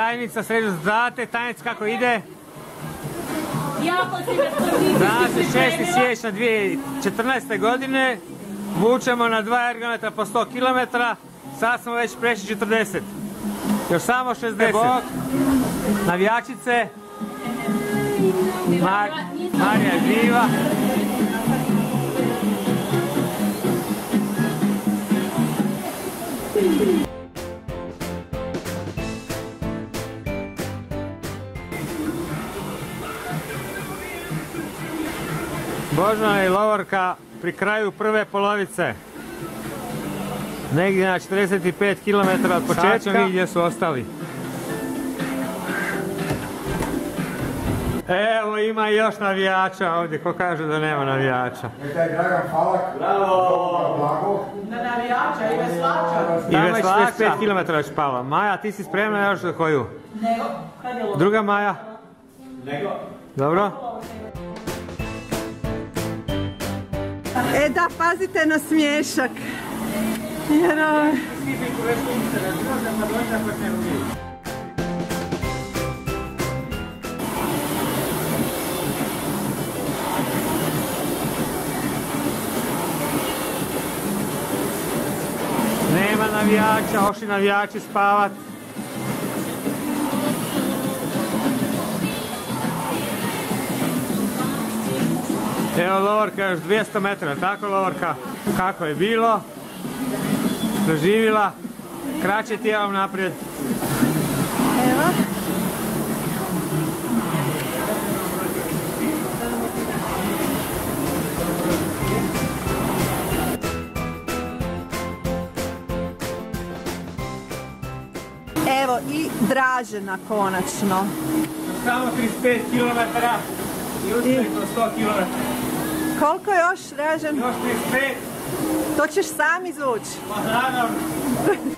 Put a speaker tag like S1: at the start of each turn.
S1: tajnica sređu znate, tajnica kako ide?
S2: Jako si me sportivi.
S1: Danas je 6. siječnja 2014. godine, vučemo na 2 ergometra po 100 km, sad smo već prešli 40. Još samo 60. Navijačice, Marija je živa. Božana i Lovorka pri kraju prve polovice. Negdje na 45 km od početka. Sad ćemo vidjeti gdje su ostali. Evo ima još navijača ovdje, ko kaže da nema navijača.
S3: Taj Dragan Falak.
S1: Bravo!
S4: Na navijača i veslača.
S1: Tamo je 45 km već palo. Maja, ti si spremna još za koju?
S4: Nego, kad je lovo?
S1: Druga Maja?
S4: Nego.
S1: Dobro?
S5: E da, pazite na smiješak. Jer
S1: nema navijača, ošli navijači spavat. Evo Lovorka još 200 metara, tako Lovorka? Kako je bilo? Doživjela? Kraće tijelom naprijed.
S5: evo. Evo i Dražena konačno.
S1: Samo 35 km i uspjeh do 100 km.
S5: Koliko još, Dražen?
S1: Još 35.
S5: To ćeš sam izvući.
S1: Pa naravno.